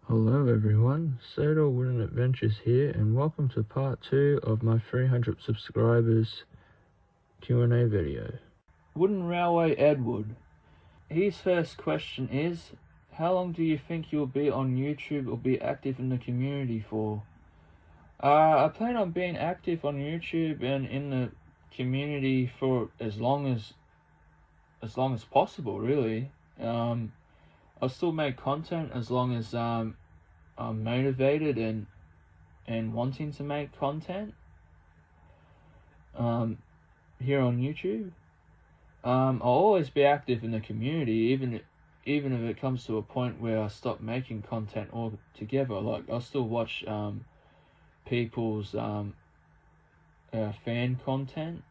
Hello everyone, Sodor Wooden Adventures here, and welcome to part 2 of my 300 subscribers Q&A video. Wooden Railway Edward. His first question is, how long do you think you'll be on YouTube or be active in the community for? I plan on being active on YouTube and in the community for as long as possible, really. I'll still make content as long as I'm motivated and wanting to make content here on YouTube. I'll always be active in the community, even if it comes to a point where I stop making content altogether. Like, I'll still watch people's fan content.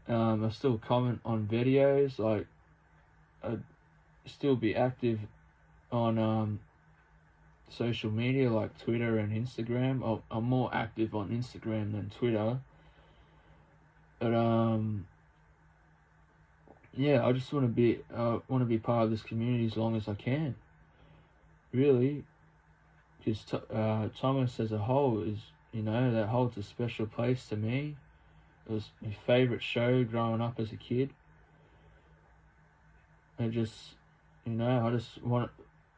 I still comment on videos. Like, I'd still be active on social media like Twitter and Instagram. I'm more active on Instagram than Twitter. But yeah, I just want to be part of this community as long as I can. Really, because Thomas as a whole that holds a special place to me. It was my favorite show growing up as a kid. I just want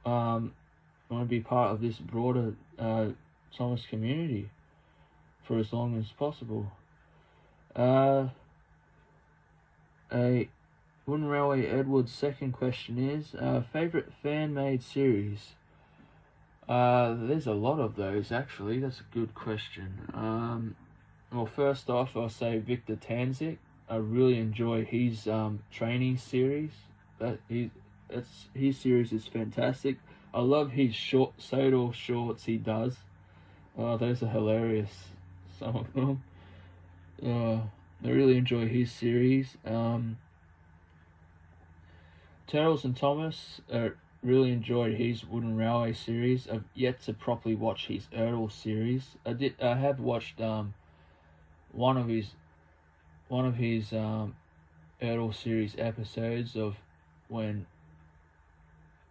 to be part of this broader Thomas community for as long as possible. A Wooden Railway Edward's second question is, favorite fan-made series? There's a lot of those, actually. That's a good question. Well, first off, I'll say Victor Tanzik. I really enjoy his training series. His series is fantastic. I love his Sodor shorts he does. Those are hilarious, some of them. I really enjoy his series. Turtles and Thomas, really enjoyed his Wooden Railway series. I've yet to properly watch his Ertl series. I have watched one of his Ertl series episodes of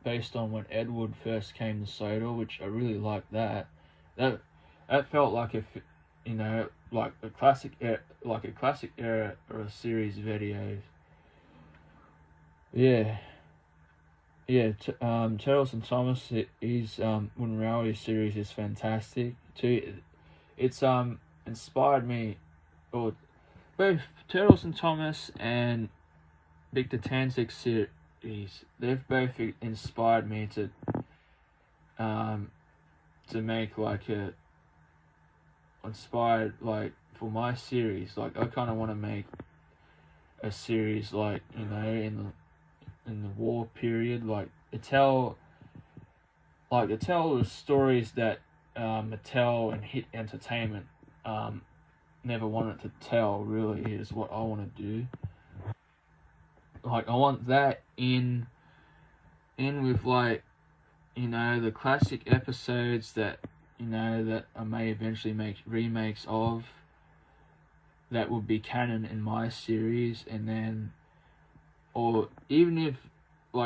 based on when Edward first came to Sodor, which I really liked that. That felt like a classic era or a series video. Yeah. Turtles and Thomas, his Wooden Railway series is fantastic too. It's inspired me, or both Turtles and Thomas and Victor Tanzik's series, they've both inspired me to make for my series. Like, I kind of want to make a series in the war period, to tell the stories that Mattel and Hit Entertainment never wanted to tell. Really, is what I want to do. Like, I want that in with the classic episodes that that I may eventually make remakes of, that would be canon in my series. And then, or even if,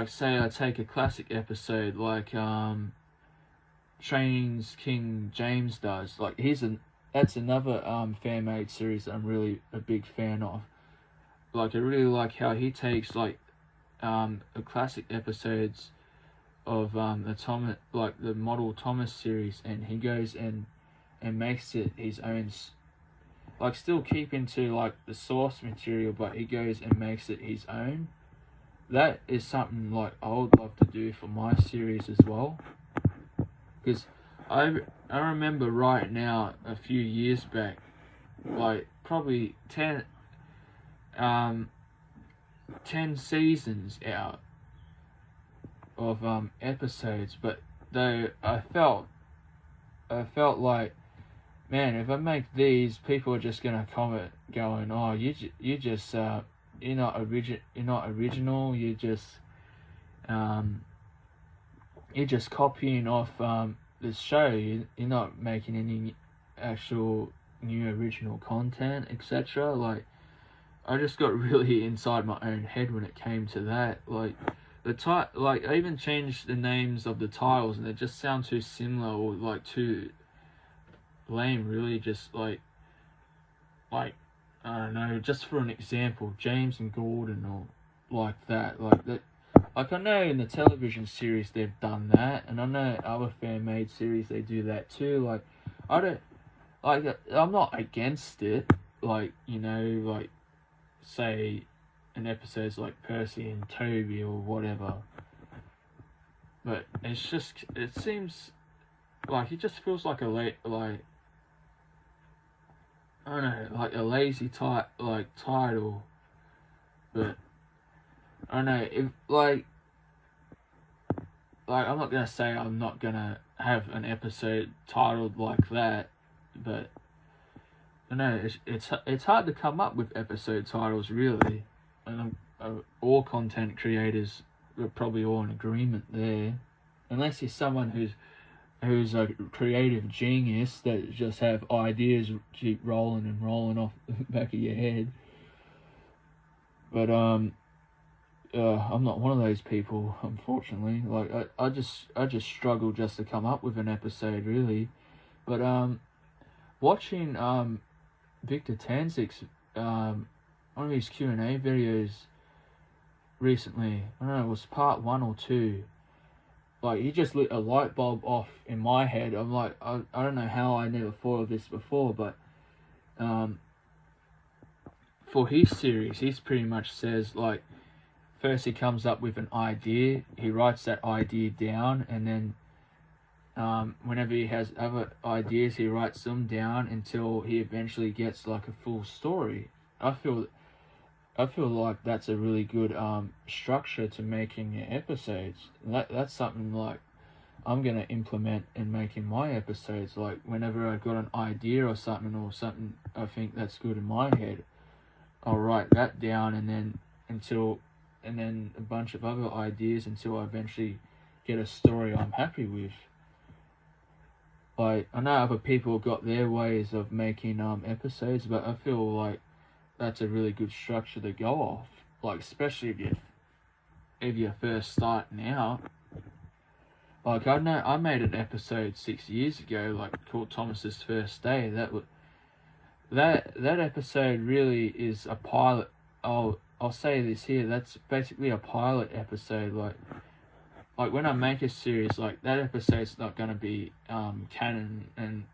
say I take a classic episode like Training's King James does, that's another fan-made series that I'm really a big fan of. I really like how he takes the classic episodes of the Model Thomas series, and he goes and makes it his own, still keeping to the source material, but he goes and makes it his own. That is something I would love to do for my series as well, because I remember right now, a few years back, probably 10 seasons out of episodes, but though I felt like, man, if I make these, people are just gonna comment going, oh, you're not original, you're just copying off this show, you're not making any actual new original content, etc. I just got really inside my own head when it came to that. like I even changed the names of the titles, and they just sound too similar or like too lame. Really, just like I don't know. Just for an example, James and Gordon or like that. Like I know in the television series they've done that, and I know other fan made series they do that too. Like I don't like. I'm not against it. Like like say an episode's like Percy and Toby or whatever. But it seems like it just feels like I don't know, like a lazy title. But I don't know if like I'm not gonna say I'm not gonna have an episode titled like that, but I know it's hard to come up with episode titles really, and all content creators are probably all in agreement there, unless you're someone who's a creative genius that just have ideas keep rolling and rolling off the back of your head. But I'm not one of those people, unfortunately. Like I just struggle just to come up with an episode really. But watching Victor Tanzik's one of his Q&A videos recently, I don't know, it was part 1 or 2. Like he just lit a light bulb off in my head. I'm like, I don't know how I never thought of this before, but for his series, he pretty much says like, first he comes up with an idea, he writes that idea down, and then whenever he has other ideas, he writes them down until he eventually gets like a full story. I feel like that's a really good structure to making your episodes. That's something like I'm gonna implement in making my episodes. Like whenever I got an idea or something I think that's good in my head, I'll write that down, and then a bunch of other ideas until I eventually get a story I'm happy with. Like I know other people got their ways of making episodes, but I feel like that's a really good structure to go off. Like especially if you're first starting out. Like I know I made an episode 6 years ago, like called Thomas's First Day. That episode really is a pilot. I'll say this here. That's basically a pilot episode. Like when I make a series, like that episode's not gonna be canon, and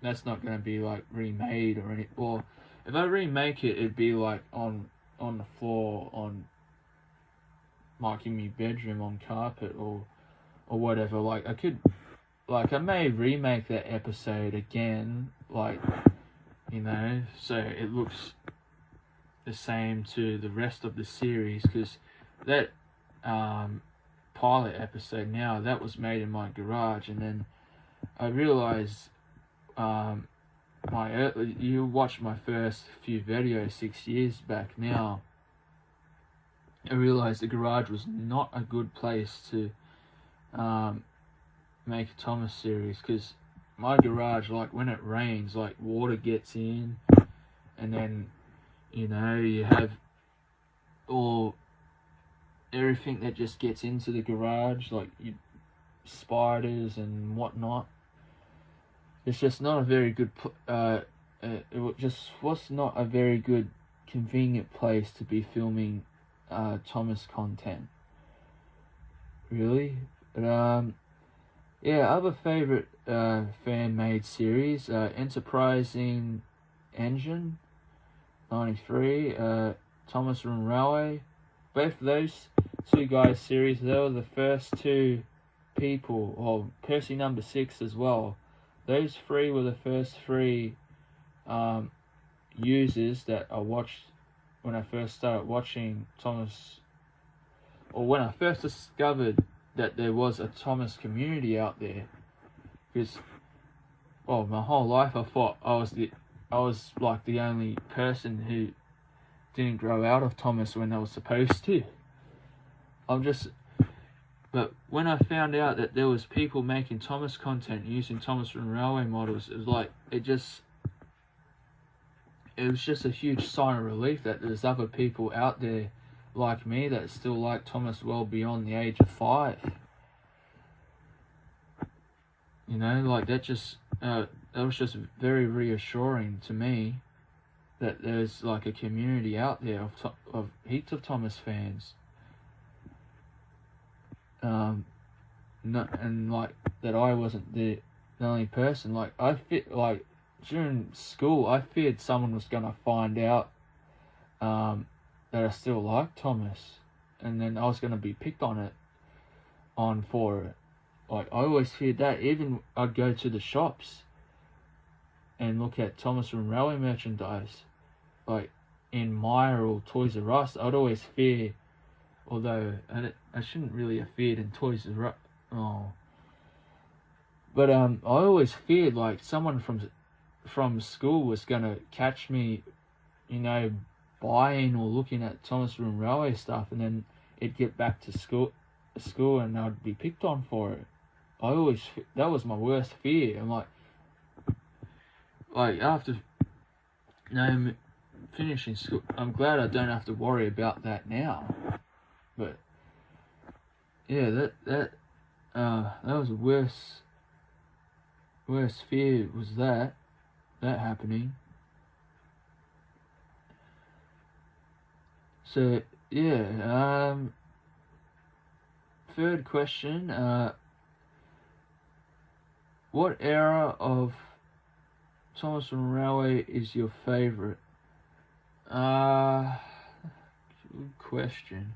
that's not gonna be like remade or any. Or if I remake it, it'd be like on the floor, on like in my bedroom on carpet or whatever. Like I may remake that episode again, like so it looks the same to the rest of the series, because that pilot episode now that was made in my garage, and then I realized you watched my first few videos 6 years back now. I realized the garage was not a good place to make a Thomas series, because my garage, like when it rains, like water gets in, and then you have everything that just gets into the garage, like spiders and whatnot. It's just not a very good it just was not a very good convenient place to be filming Thomas content, really. But yeah, other favorite fan made series, Enterprising Engine 93, Thomas Run Railway. Both of those two guys series, they were the first two people, or Percy number 6 as well. Those three were the first three users that I watched when I first started watching Thomas, or when I first discovered that there was a Thomas community out there. Because, well, my whole life I thought I was like the only person who didn't grow out of Thomas when they were supposed to. But when I found out that there was people making Thomas content using Thomas and Railway models, it was like, it was just a huge sign of relief that there's other people out there like me that still like Thomas well beyond the age of 5. You know, like that was just very reassuring to me that there's like a community out there of heaps of Thomas fans. And like that I wasn't the only person. Like like during school, I feared someone was gonna find out that I still liked Thomas, and then I was gonna be picked on for it. Like I always feared that. Even I'd go to the shops and look at Thomas and Railway merchandise, like in Myer or Toys R Us. I'd always fear, although I shouldn't really have feared in Toys R Us. Oh. But I always feared like someone from school was gonna catch me, you know, buying or looking at Thomas Room Railway stuff, and then it'd get back to school and I'd be picked on for it. That was my worst fear. I'm like after finishing school, I'm glad I don't have to worry about that now. But yeah, that was the worst fear was that happening. So yeah, third question, what era of Thomas and Railway is your favourite? Good question.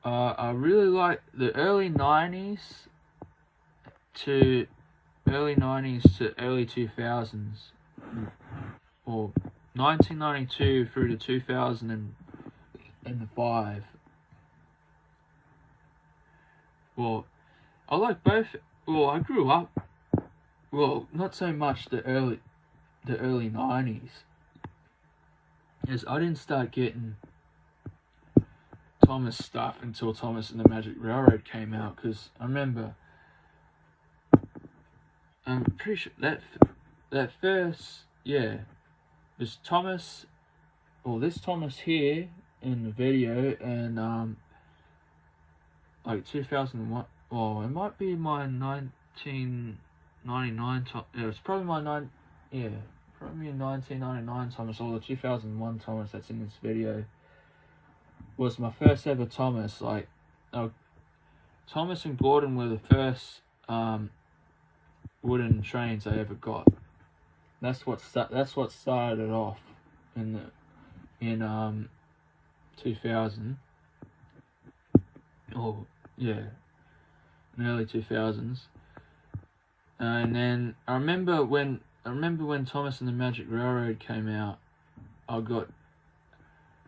I really like the early 90s to early 2000s, or 1992 through to 2005. Well, I like both. Well, I grew up. Well, not so much the early 90s, as I didn't start getting Thomas stuff until Thomas and the Magic Railroad came out. Because I'm pretty sure that first, was Thomas, or this Thomas here in the video, and like 2001. Well, it might be my 1999. It was probably my probably a 1999 Thomas, or the 2001 Thomas that's in this video. Was my first ever Thomas. Like, Thomas and Gordon were the first wooden trains I ever got. That's what started it off in 2000. Oh yeah, in early 2000s. And then I remember when Thomas and the Magic Railroad came out. I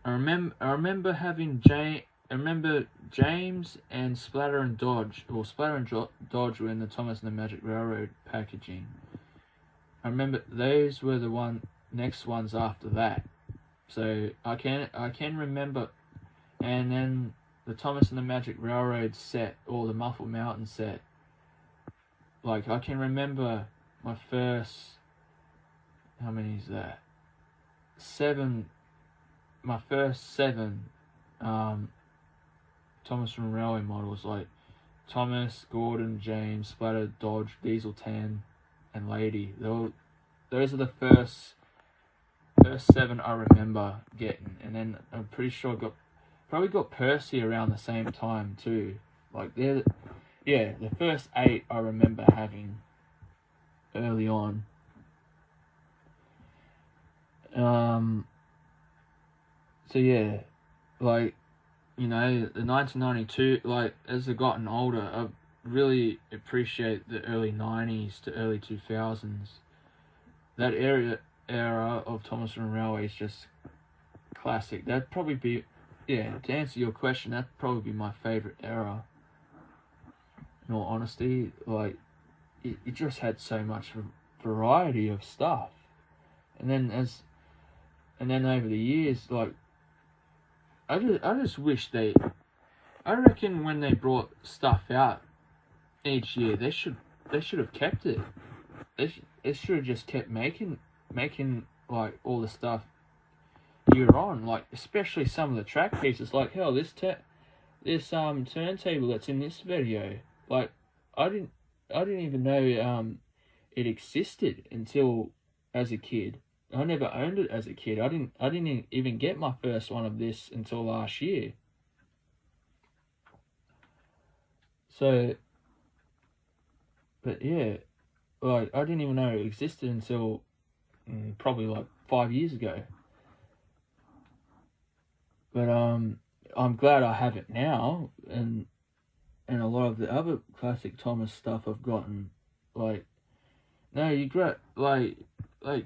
remember having James and Splatter and Dodge, or Splatter and Dodge were in the Thomas and the Magic Railroad packaging. I remember those were the next ones after that. So I can remember, and then the Thomas and the Magic Railroad set, or the Muffle Mountain set. Like, I can remember my first, how many is that? 7. My first 7 Thomas and Railway models, like Thomas, Gordon, James, Splatter, Dodge, Diesel 10, and Lady. Those are the first 7 I remember getting, and then I'm pretty sure I probably got Percy around the same time too. Like the first 8 I remember having early on. So yeah, like, you know, the 1992, like, as I've gotten older, I really appreciate the early 90s to early 2000s. That era of Thomas and Railway is just classic. That'd probably be, to answer your question, that'd probably be my favourite era. In all honesty, like, it just had so much variety of stuff. And then over the years, like, I just wish I reckon when they brought stuff out each year, they should have kept it. They should have just kept making like all the stuff you're on. Like, especially some of the track pieces. Like, hell, this turntable that's in this video. Like, I didn't even know it existed until as a kid. I never owned it as a kid. I didn't even get my first one of this until last year. So, but yeah, like, I didn't even know it existed until probably like 5 years ago. But I'm glad I have it now, and a lot of the other classic Thomas stuff I've gotten, like, no, you grow like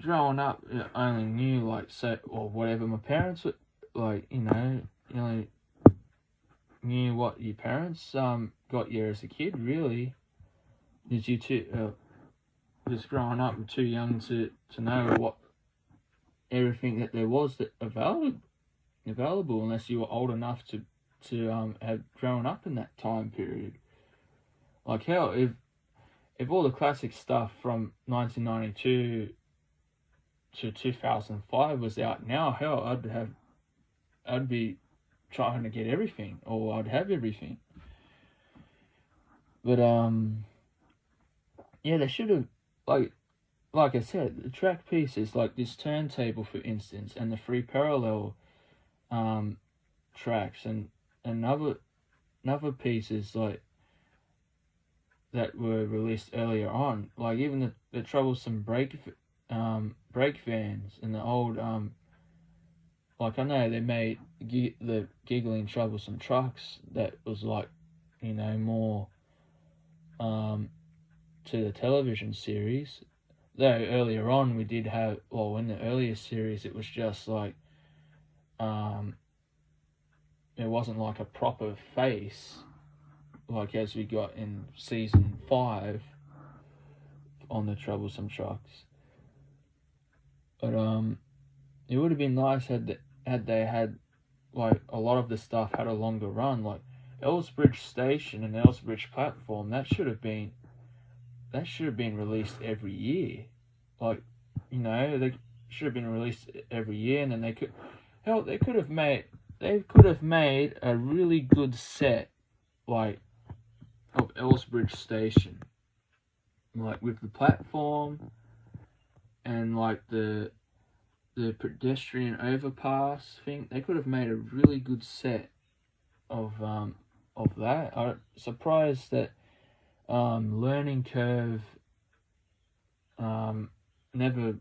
growing up, I only knew like so or whatever my parents were like, you only knew what your parents got you as a kid, really. Did you too? Just growing up, too young to know what everything that there was that available, unless you were old enough to have grown up in that time period. Like, hell, if all the classic stuff from 1992 to 2005 was out now, hell, I'd be trying to get everything, or I'd have everything. But yeah, they should have, like I said, the track pieces like this turntable, for instance, and the free parallel tracks and other pieces like that were released earlier on, like even the troublesome brake vans and the old like, I know they made the giggling troublesome trucks that was like, more to the television series. Though earlier on we did have, well, in the earlier series it was just like it wasn't like a proper face, like as we got in season 5 on the troublesome trucks. But it would have been nice had they had like a lot of the stuff had a longer run, like Ellsbridge Station and Ellsbridge Platform. That should have been released every year. Like, they should have been released every year, and then they could have made a really good set, like, of Ellsbridge Station, like with the platform and like the pedestrian overpass thing. They could have made a really good set of that. I'm surprised that Learning Curve never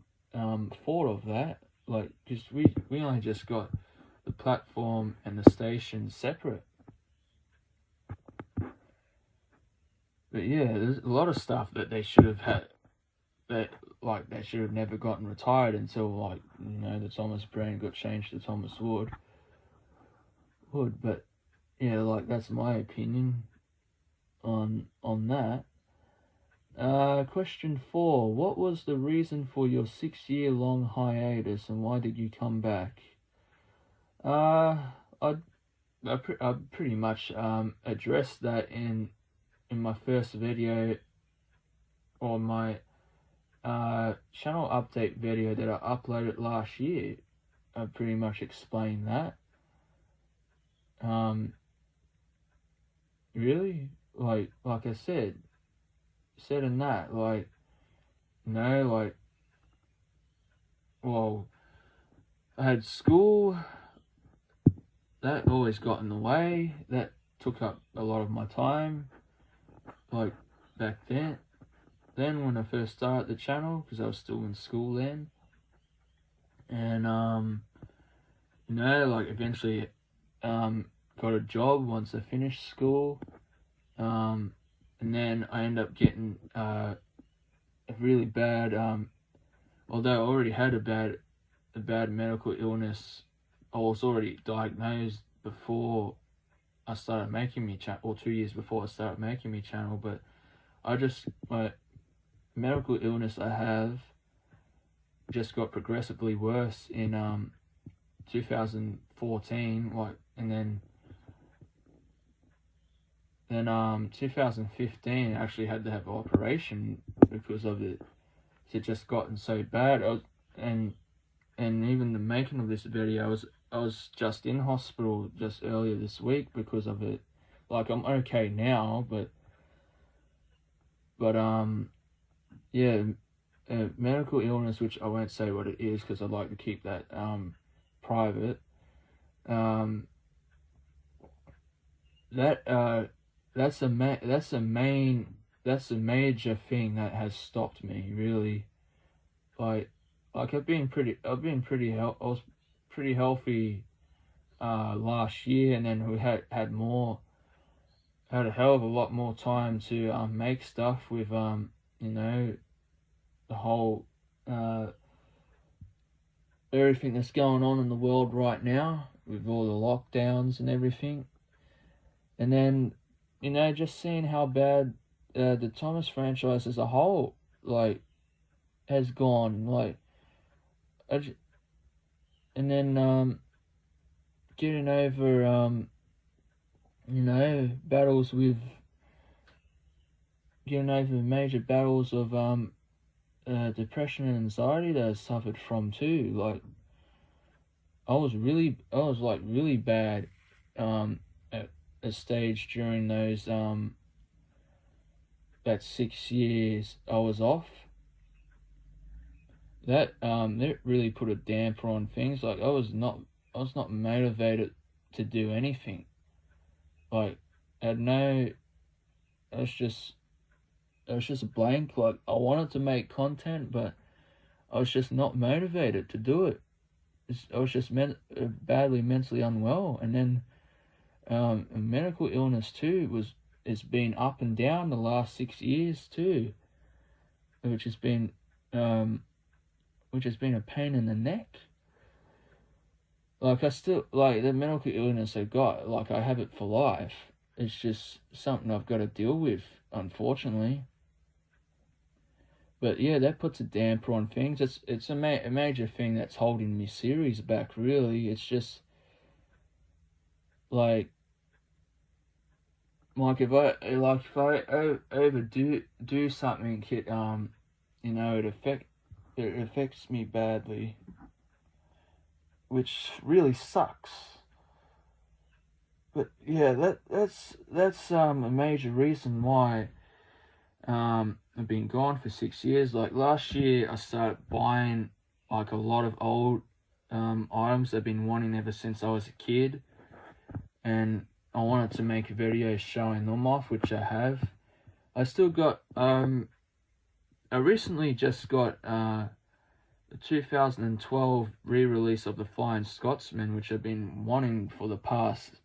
thought of that. Like, because we only just got the platform and the station separate. But yeah, there's a lot of stuff that they should have had, that like they should have never gotten retired until, like, the Thomas brand got changed to Thomas Wood. But yeah, like, that's my opinion on that. Question 4: what was the reason for your 6-year-long hiatus, and why did you come back? I pretty much addressed that in my first video, or my channel update video that I uploaded last year. I pretty much explained that. Really, like I said in that, like, well, I had school that always got in the way. That took up a lot of my time, like, back then when I first started the channel, because I was still in school then. And like, eventually got a job once I finished school, and then I ended up getting a really bad, although I already had a bad medical illness. I was already diagnosed before I started making my channel, or 2 years before I started making my channel. But my medical illness I have just got progressively worse in 2014, like, and then 2015 I actually had to have an operation because of it. It just gotten so bad, and and even the making of this video, I was just in hospital just earlier this week because of it. Like, I'm okay now, but yeah, medical illness, which I won't say what it is because I'd like to keep that private. That's a major thing that has stopped me, really. Like I've been pretty I was pretty healthy last year, and then we had a hell of a lot more time to make stuff with you know, the whole everything that's going on in the world right now with all the lockdowns and everything. And then, you know, just seeing how bad the Thomas franchise as a whole, like, has gone. Like, and then getting over, you know, getting over major battles of depression and anxiety that I suffered from too. Like, I was like really bad at a stage during those that 6 years I was off. That really put a damper on things. Like, I was not motivated to do anything. Like, I was just blank. Like, I wanted to make content, but I was just not motivated to do it. I was just badly mentally unwell, and then medical illness too has been up and down the last 6 years too, which has been a pain in the neck. Like, I still, like, the medical illness I got, like, I have it for life. It's just something I've got to deal with, unfortunately. But yeah, that puts a damper on things. It's a major thing that's holding me series back, really. It's just like if I overdo something, you know, it affects me badly, which really sucks. But yeah, that's a major reason why I've been gone for 6 years. Like, last year I started buying like a lot of old items I've been wanting ever since I was a kid, and I wanted to make a video showing them off, which I have. I still got I recently just got the 2012 re-release of the Flying Scotsman, which I've been wanting for the past,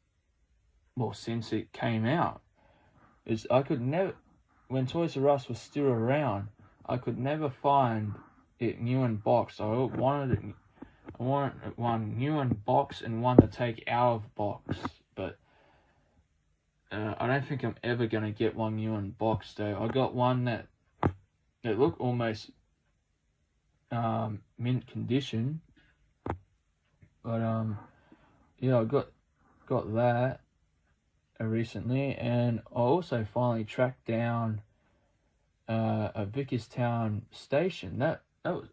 well, since it came out. I could never, when Toys R Us was still around, I could never find it new in box. I wanted one new in box and one to take out of box, but I don't think I'm ever gonna get one new in box though. I got one that looked almost mint condition, but yeah, I got that recently, and I also finally tracked down a Vickerstown station. That was,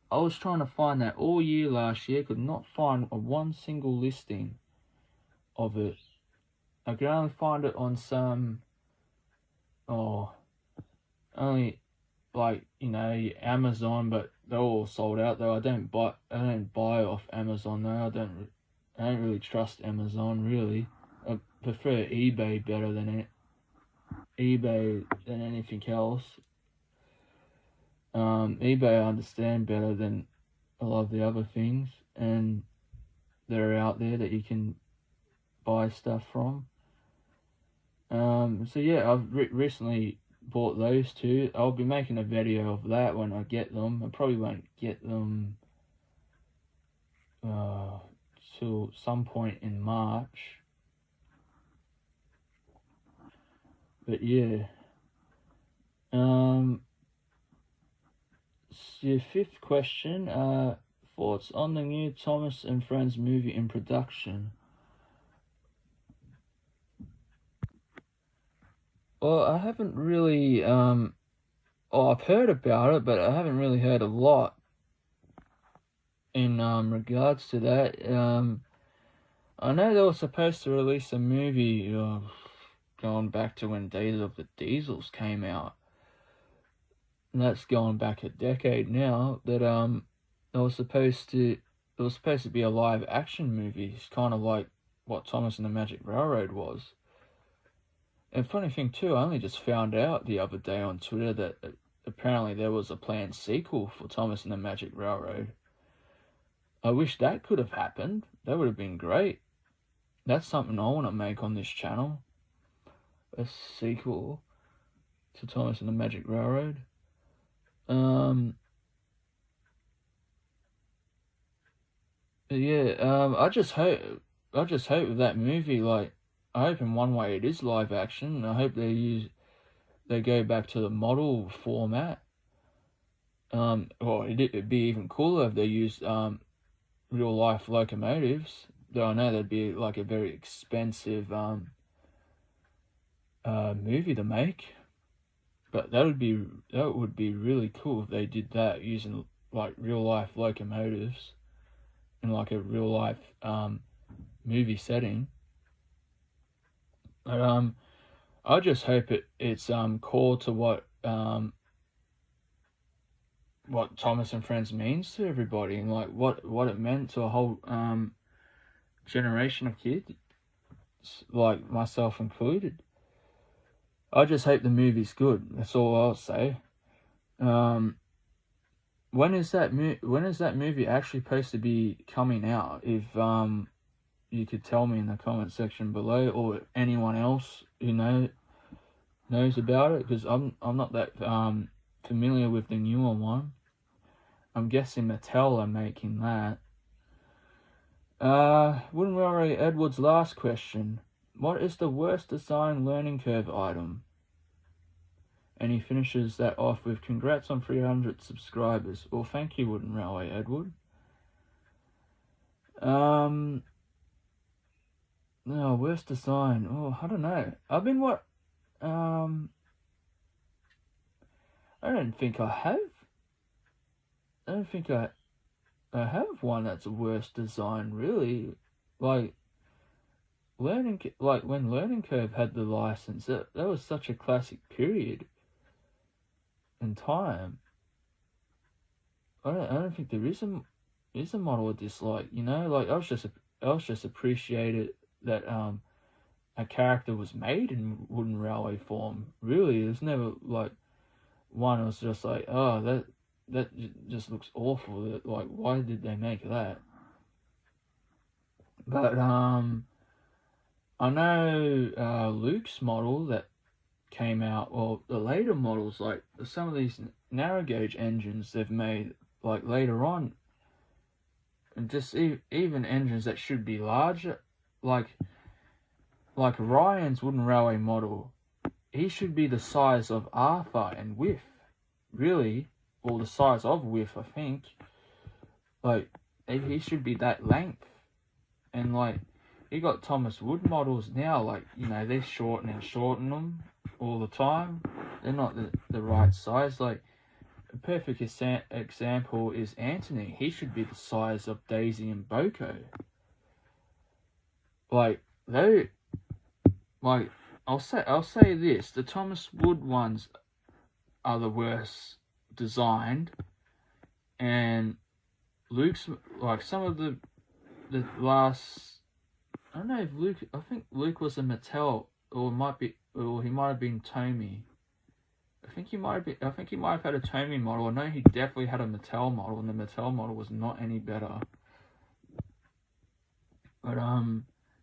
I was trying to find that all year last year, could not find one single listing of it. I could only find it on some, only, like, you know, Amazon, but they're all sold out though. I don't buy off Amazon though. I don't really trust Amazon, really. I prefer eBay better than anything else. eBay I understand better than a lot of the other things, and that are out there that you can buy stuff from. So yeah, I've recently bought those two. I'll be making a video of that when I get them. I probably won't get them till some point in March. But yeah. Your fifth question, thoughts on the new Thomas and Friends movie in production? Well, I haven't really, I've heard about it, but I haven't really heard a lot. in regards to that, I know they were supposed to release a movie going back to when Days of the Diesels came out. And that's going back a decade now. That it was supposed to be a live action movie. It's kind of like what Thomas and the Magic Railroad was. And funny thing too, I only just found out the other day on Twitter that apparently there was a planned sequel for Thomas and the Magic Railroad. I wish that could have happened. That would have been great. That's something I want to make on this channel. A sequel to Thomas and the Magic Railroad. I just hope with that movie, like, I hope in one way it is live action. I hope they go back to the model format. Or it'd be even cooler if they used real life locomotives. Though I know that'd be like a very expensive movie to make. But that would be really cool if they did that using like real life locomotives in like a real life movie setting. But I just hope it's core to what Thomas and Friends means to everybody, and like what it meant to a whole generation of kids, like myself included. I just hope the movie's good. That's all I'll say. When is that movie actually supposed to be coming out? If you could tell me in the comment section below, or anyone else who knows about it, because I'm not that familiar with the newer one. I'm guessing Mattel are making that. Wooden Railway Edward's last question. What is the worst design learning curve item? And he finishes that off with, congrats on 300 subscribers. Well, thank you, Wooden Railway Edward. No, worst design. Oh, I don't know. I don't think I have. I don't think I have one that's a worst design, really. Like when Learning Curve had the license, that was such a classic period in time. I don't think there is a model I dislike. Like I was just appreciated that a character was made in Wooden Railway form. Really, there's never like one was just like, oh, that just looks awful. Like, why did they make that? But I know Luke's model that came out, or the later models, like some of these narrow gauge engines they've made like later on, and just even engines that should be larger, like Ryan's Wooden Railway model, he should be the size of Arthur and width, really, or the size of width, I think. Like, he should be that length. And like, you got Thomas Wood models now, like, they shorten them all the time. They're not the right size. Like, a perfect example is Anthony. He should be the size of Daisy and Boko. Like, I'll say this: the Thomas Wood ones are the worst designed, and Luke's, like, some of the last, I don't know if Luke, I think Luke was a Mattel, or he might have been Tomy. I think he might have had a Tomy model. I know he definitely had a Mattel model, and the Mattel model was not any better. But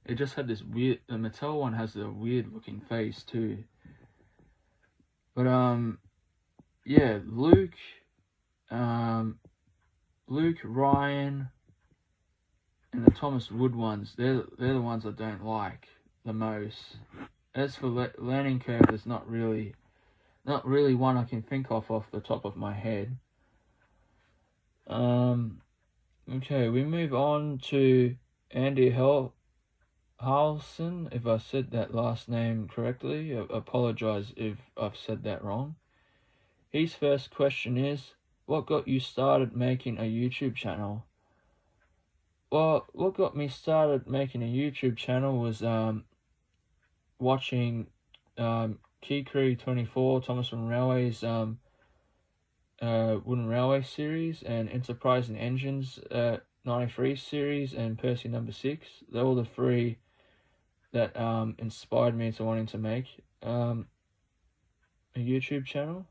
it just had this weird. The Mattel one has a weird looking face too. But yeah, Luke, Ryan, and the Thomas Wood ones, they're the ones I don't like the most. As for Learning Curve, there's not really one I can think of off the top of my head. Okay, we move on to Andy Harlson, if I said that last name correctly. I apologize if I've said that wrong. His first question is, what got you started making a YouTube channel? Well, what got me started making a YouTube channel was watching Kikri 24, Thomas from Railway's Wooden Railway series, and Enterprising Engines 93 series, and Percy #6. They're all the three that inspired me to wanting to make a YouTube channel.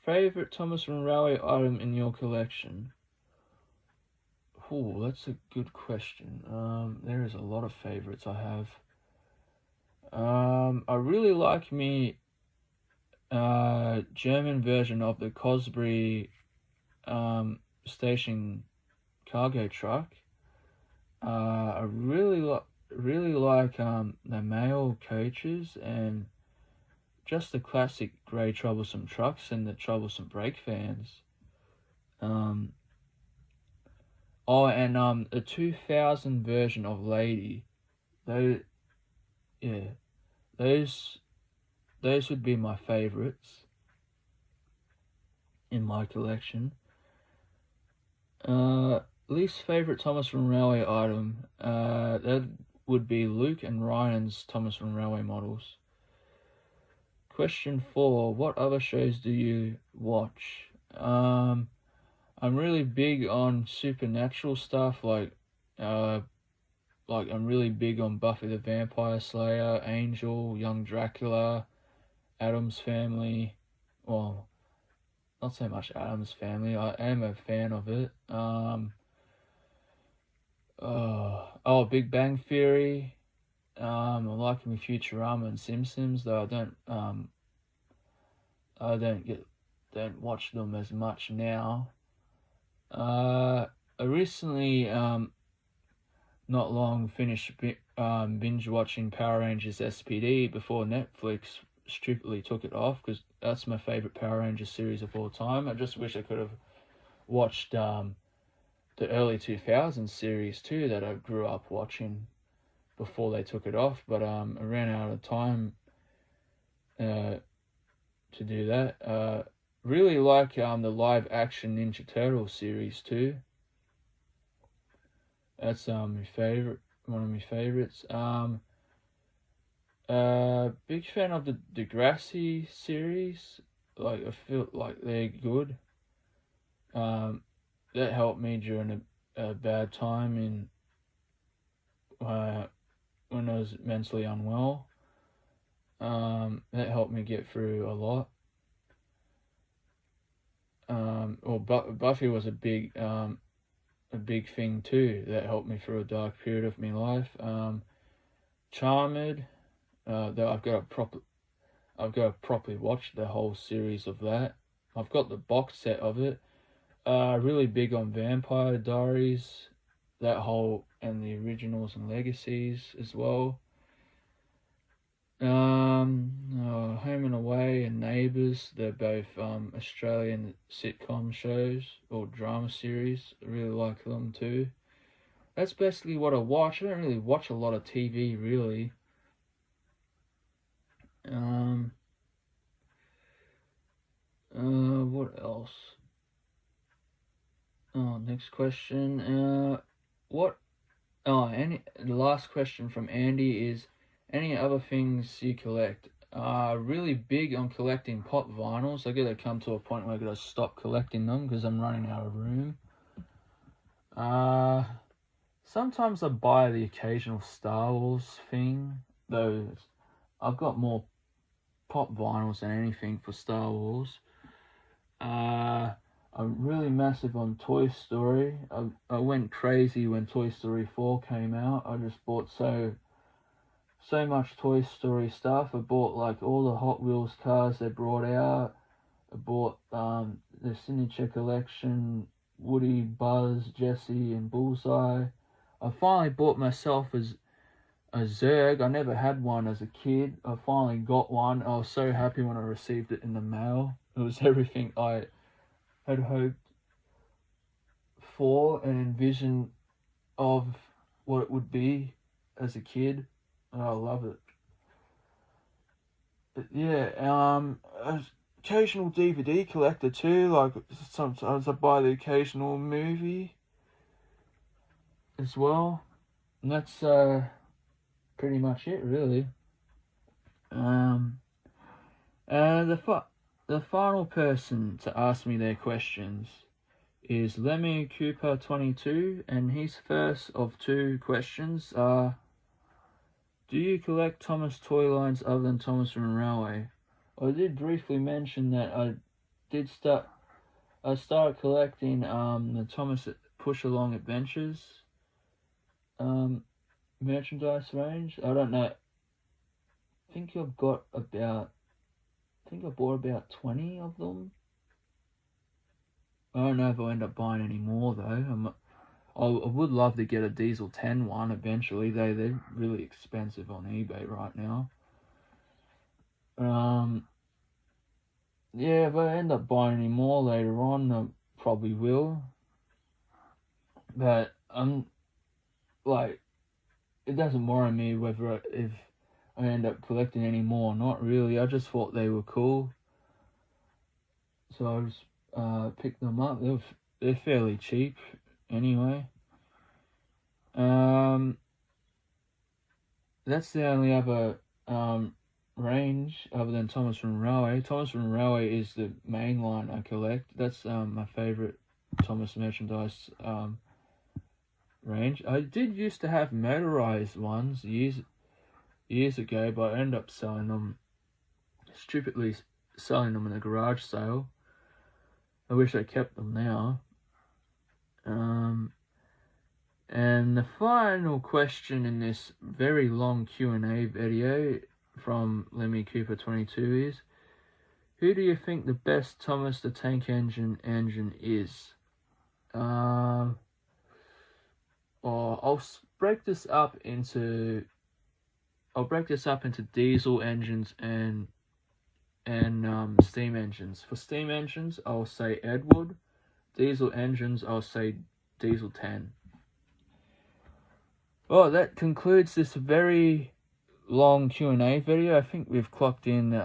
Favorite Thomas from Railway item in your collection? Oh, that's a good question. There is a lot of favorites I have. I really like me German version of the Cosbury station cargo truck. I really like the mail coaches and just the classic grey troublesome trucks and the troublesome brake fans. And the 2000 version of Lady. Those would be my favorites in my collection. Least favorite Thomas from Railway item, that would be Luke and Ryan's Thomas from Railway models. Question 4, what other shows do you watch? I'm really big on supernatural stuff, like I'm really big on Buffy the Vampire Slayer, Angel, Young Dracula, Addams Family. Well, not so much Addams Family. I am a fan of it. Big Bang Theory. I like me Futurama and Simpsons, though I don't watch them as much now. I recently not long finished binge watching Power Rangers SPD before Netflix stupidly took it off, because that's my favorite Power Rangers series of all time. I just wish I could have watched the early 2000s series too that I grew up watching before they took it off, but I ran out of time to do that. Really like the live action Ninja Turtle series too. That's one of my favorites. Big fan of the Degrassi series. Like, I feel like they're good. That helped me during a bad time when I was mentally unwell. That helped me get through a lot. Buffy was a big thing too that helped me through a dark period of my life. Charmed, though I've got to properly watch the whole series of that. I've got the box set of it. Really big on Vampire Diaries, that whole, and the originals and legacies as well. Home and Away and Neighbours, they're both Australian sitcom shows or drama series. I really like them too. That's basically what I watch. I don't really watch a lot of TV really. What else? Next question. The last question from Andy is, any other things you collect? Really big on collecting pop vinyls. I gotta come to a point where I gotta stop collecting them because I'm running out of room. Sometimes I buy the occasional Star Wars thing, though I've got more pop vinyls than anything for Star Wars. I'm really massive on Toy Story. I went crazy when Toy Story 4 came out. I just bought so much Toy Story stuff. I bought like all the Hot Wheels cars they brought out. I bought the Signature Collection, Woody, Buzz, Jessie, and Bullseye. I finally bought myself a Zurg. I never had one as a kid. I finally got one. I was so happy when I received it in the mail. It was everything I had hoped for and envisioned of what it would be as a kid. And I love it. But yeah, occasional DVD collector too. Like sometimes I buy the occasional movie. as well. And that's pretty much it, really. And the final person to ask me their questions is Lemmy Cooper 22, and his first of two questions are: do you collect Thomas toy lines other than Thomas from Railway? I did briefly mention that I started collecting the Thomas Push Along Adventures merchandise range. I don't know. I think I bought about 20 of them. I don't know if I'll end up buying any more though. I would love to get a Diesel 10 one eventually. They're really expensive on eBay right now. Yeah, if I end up buying any more later on, I probably will. But it doesn't worry me if I end up collecting any more. Not really. I just thought they were cool, so I just picked them up. They're fairly cheap anyway. That's the only other range other than Thomas from Railway. Thomas from Railway is the main line I collect. That's my favourite Thomas merchandise range. I did used to have motorized ones years ago, but I ended up stupidly selling them in a garage sale. I wish I kept them now. And the final question in this very long Q&A video from Lemmy Cooper 22 is: who do you think the best Thomas the Tank Engine is? I'll break this up into diesel engines and steam engines. For steam engines, I'll say Edward. Diesel engines, I'll say Diesel 10. Well, that concludes this very long Q&A video. I think we've clocked in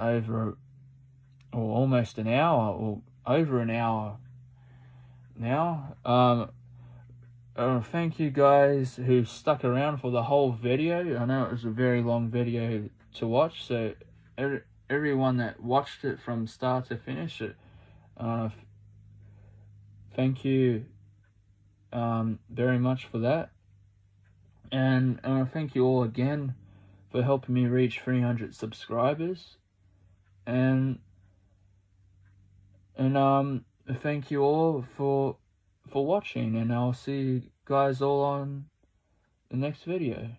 almost an hour, or over an hour now. Thank you guys who stuck around for the whole video. I know it was a very long video to watch, so everyone that watched it from start to finish, thank you very much for that. And thank you all again for helping me reach 300 subscribers. And thank you all for watching, and I'll see you guys all on the next video.